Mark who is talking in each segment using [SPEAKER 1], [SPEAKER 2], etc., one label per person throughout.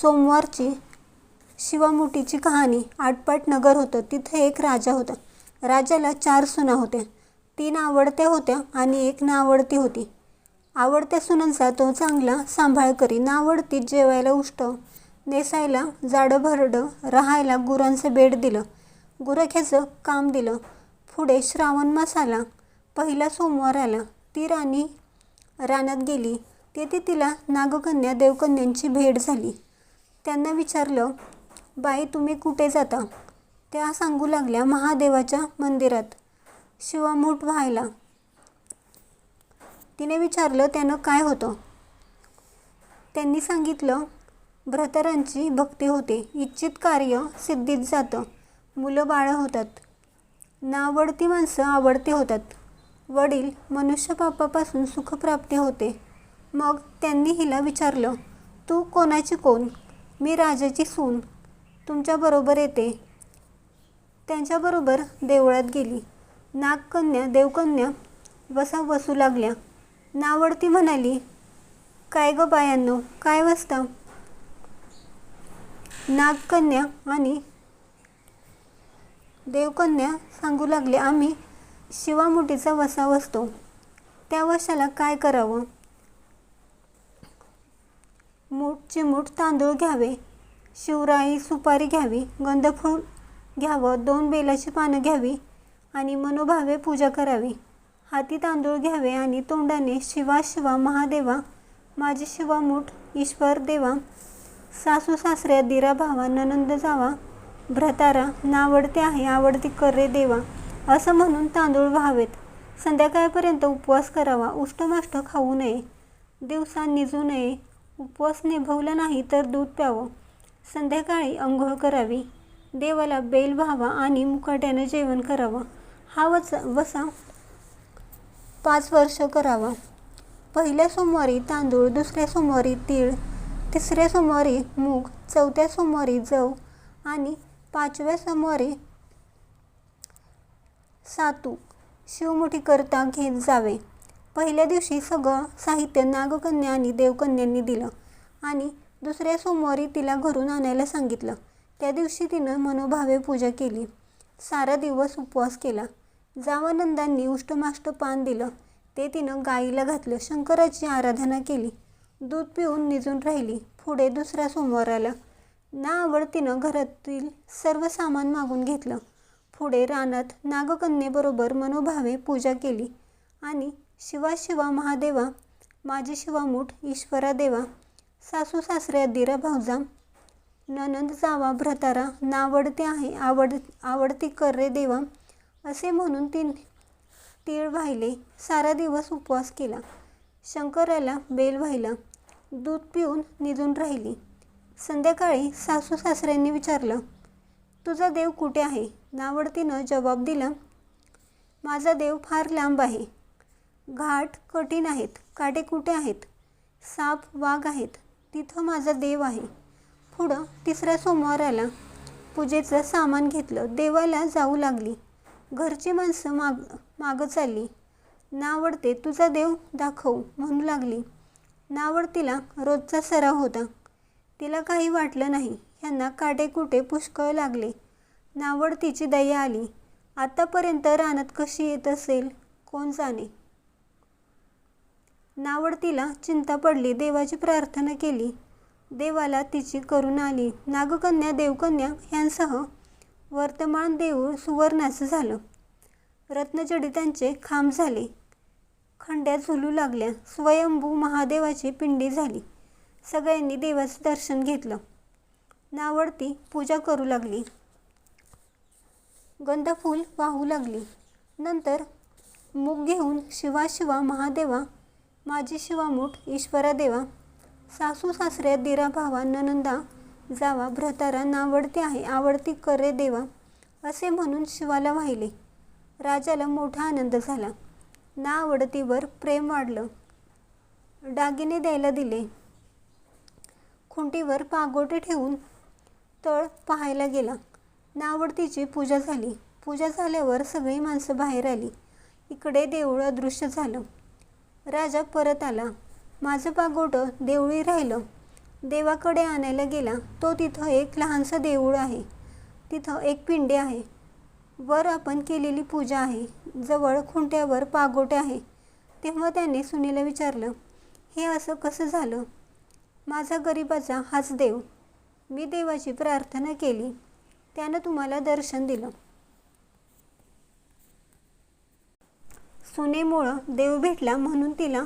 [SPEAKER 1] सोमवारची शिवामुठीची कहाणी. आटपाट नगर होतं. तिथे एक राजा होता. राजाला 4 सुना होत्या. 3 आवडत्या होत्या आणि 1 नावडती होती. आवडत्या सुनांचा तो चांगला सांभाळ करी. नावडती जेवायला उष्ट, नेसायला जाडं भरडं, राहायला गुरांचं बेड दिलं. गुरख्याचं काम दिलं. पुढे श्रावण मास आला. पहिला सोमवार आला. ती राणी रानात गेली. तेथे तिला नागकन्या देवकन्यांची भेट झाली. त्यांना विचारलं, बाई तुम्ही कुठे जाता? त्या सांगू लागल्या, महादेवाच्या मंदिरात शिवामूठ व्हायला. तिने विचारलं, त्यानं काय होतं? त्यांनी सांगितलं, भ्रातरांची भक्ती होते. इच्छित कार्य सिद्धीत जातं. मुलं बाळं होतात. नावडती माणसं आवडती होतात. वडील मनुष्य पापापासून सुखप्राप्ती होते. मग त्यांनी हिला विचारलं, तू कोणाची कोण? मी राजाची सून. तुमच्याबरोबर येते. त्यांच्याबरोबर देवळात गेली. नागकन्या देवकन्या वसा वसू लागल्या. नावडती म्हणाली, काय ग बायांनो, काय वसता? नागकन्या आणि देवकन्या सांगू लागले, आम्ही शिवामुठीचा वसा वसतो. त्या वशाला काय करावं? चिमूट तांदूळ घ्यावे, शिवराई सुपारी घ्यावी, गंधफूल घ्यावं, 2 बेलाची पानं घ्यावी आणि मनोभावे पूजा करावी. हाती तांदूळ घ्यावे आणि तोंडाने शिवा शिवा महादेवा, माझे शिवामूठ ईश्वर देवा, सासू सासऱ्या दिरा भावा, ननंद जावा, भ्रतारा, नावडते आहे आवडती कर रे देवा, असं म्हणून तांदूळ व्हावेत. संध्याकाळपर्यंत उपवास करावा. उष्टमाष्ट खाऊ नये. दिवसा निजू नये. उपवास निभवला नाही तर दूध प्यावं. संध्याकाळी अंघोळ करावी. देवाला बेल व्हावा आणि मुकाट्यानं जेवण करावं. हा वसा 5 वर्ष करावा. पहिल्या सोमवारी तांदूळ, दुसऱ्या सोमवारी तीळ, तिसऱ्या सोमवारी मूग, चौथ्या सोमवारी जव आणि 5व्या सोमवारी सातू शिवमुठीकरता घेत जावे. पहिल्या दिवशी सगळं साहित्य नागकन्या आणि देवकन्यांनी दिलं आणि दुसऱ्या सोमवारी तिला घरून आणायला सांगितलं. त्या दिवशी तिनं मनोभावे पूजा केली. सारा दिवस उपवास केला. जावनंदांनी उष्टमाष्ट पान दिलं. ते तिनं गाईला घातलं. शंकराची आराधना केली. दूध पिऊन निजून राहिली. पुढे दुसरा सोमवार आला. नावडतीनं घरातील सर्व सामान मागून घेतलं. पुढे रानात नागकन्येबरोबर मनोभावे पूजा केली आणि शिवा शिवा महादेवा, माझे शिवामूठ ईश्वरा देवा, सासू सासऱ्या दिरा भावजा, ननंद जावा, भ्रतारा, नावडते आहे आवडती कर रे देवा, असे म्हणून तीळ वाहिले. सारा दिवस उपवास केला. शंकराला बेल वाहिला. दूध पिऊन निजून राहिली. संध्याकाळी सासू सासऱ्यांनी विचारलं, तुझा देव कुठे आहे? नावडतीनं जबाब दिला, माझा देव फार लांब आहे. घाट कठीण आहेत. काटे कुठे आहेत. साप वाघ आहेत. तिथं माझा देव आहे. पुढं तिसरा सोमवार आला. पूजेचं सामान घेतलं. देवाला जाऊ लागली. घरची माणसं मागं चालली. नावडते तुझा देव दाखव म्हणू लागली. नावडतीला रोजचा सराव होता. तिला काही वाटलं नाही. ह्यांना काटेकुटे पुष्कळ लागले. नावडतीची दया आली. आतापर्यंत रानात कशी येत असेल कोण जाणे. नावडतीला चिंता पडली. देवाची प्रार्थना केली. देवाला तिची करुणा आली. नागकन्या देवकन्या ह्यांसह वर्तमान देऊळ सुवर्णाचं झालं. रत्नजडितांचे खांब झाले. खंड्या झुलू लागल्या. स्वयंभू महादेवाची पिंडी झाली. सगळ्यांनी देवाचं दर्शन घेतलं. नावडती पूजा करू लागली. गंधफूल वाहू लागली. नंतर मूग घेऊन शिवा शिवा महादेवा, माझी शिवामूठ ईश्वरा देवा, सासू सासऱ्या दिरा भावा, ननंदा जावा, भ्रतारा, नावडते आहे आवडती कर रे देवा, असे म्हणून शिवाला वाहिले. राजाला मोठा आनंद झाला. नावडतीवर प्रेम वाढलं. दागिने द्यायला दिले. खुंटीवर पागोटे ठेवून तळ पाहायला गेला. नावडतीची पूजा झाली. पूजा झाल्यावर सगळी माणसं बाहेर आली. इकडे देऊळ अदृश्य झालं. राजा परत आला. माझं पागोटं देवळी राहिलं. देवाकडे आणायला गेला तो तिथं एक लहानसं देऊळ आहे. तिथं एक पिंडे आहे. वर आपण केलेली पूजा आहे. जवळ खुंट्यावर पागोटे आहे. तेव्हा त्याने सुनेला विचारलं, हे असं कसं झालं? माझा गरिबाचा हाच देव. मी देवाची प्रार्थना केली, त्यानं तुम्हाला दर्शन दिलं. सुनेमुळं देव भेटला म्हणून तिला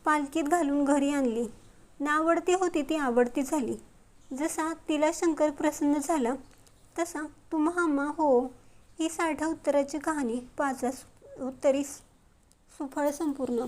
[SPEAKER 1] पालखीत घालून घरी आणली. नावडती होती ती आवडती झाली. जसा तिला शंकर प्रसन्न झाला तसा तुम्हा हो ही 60 उत्तराची कहाणी 5 उत्तरी सुफळ संपूर्ण.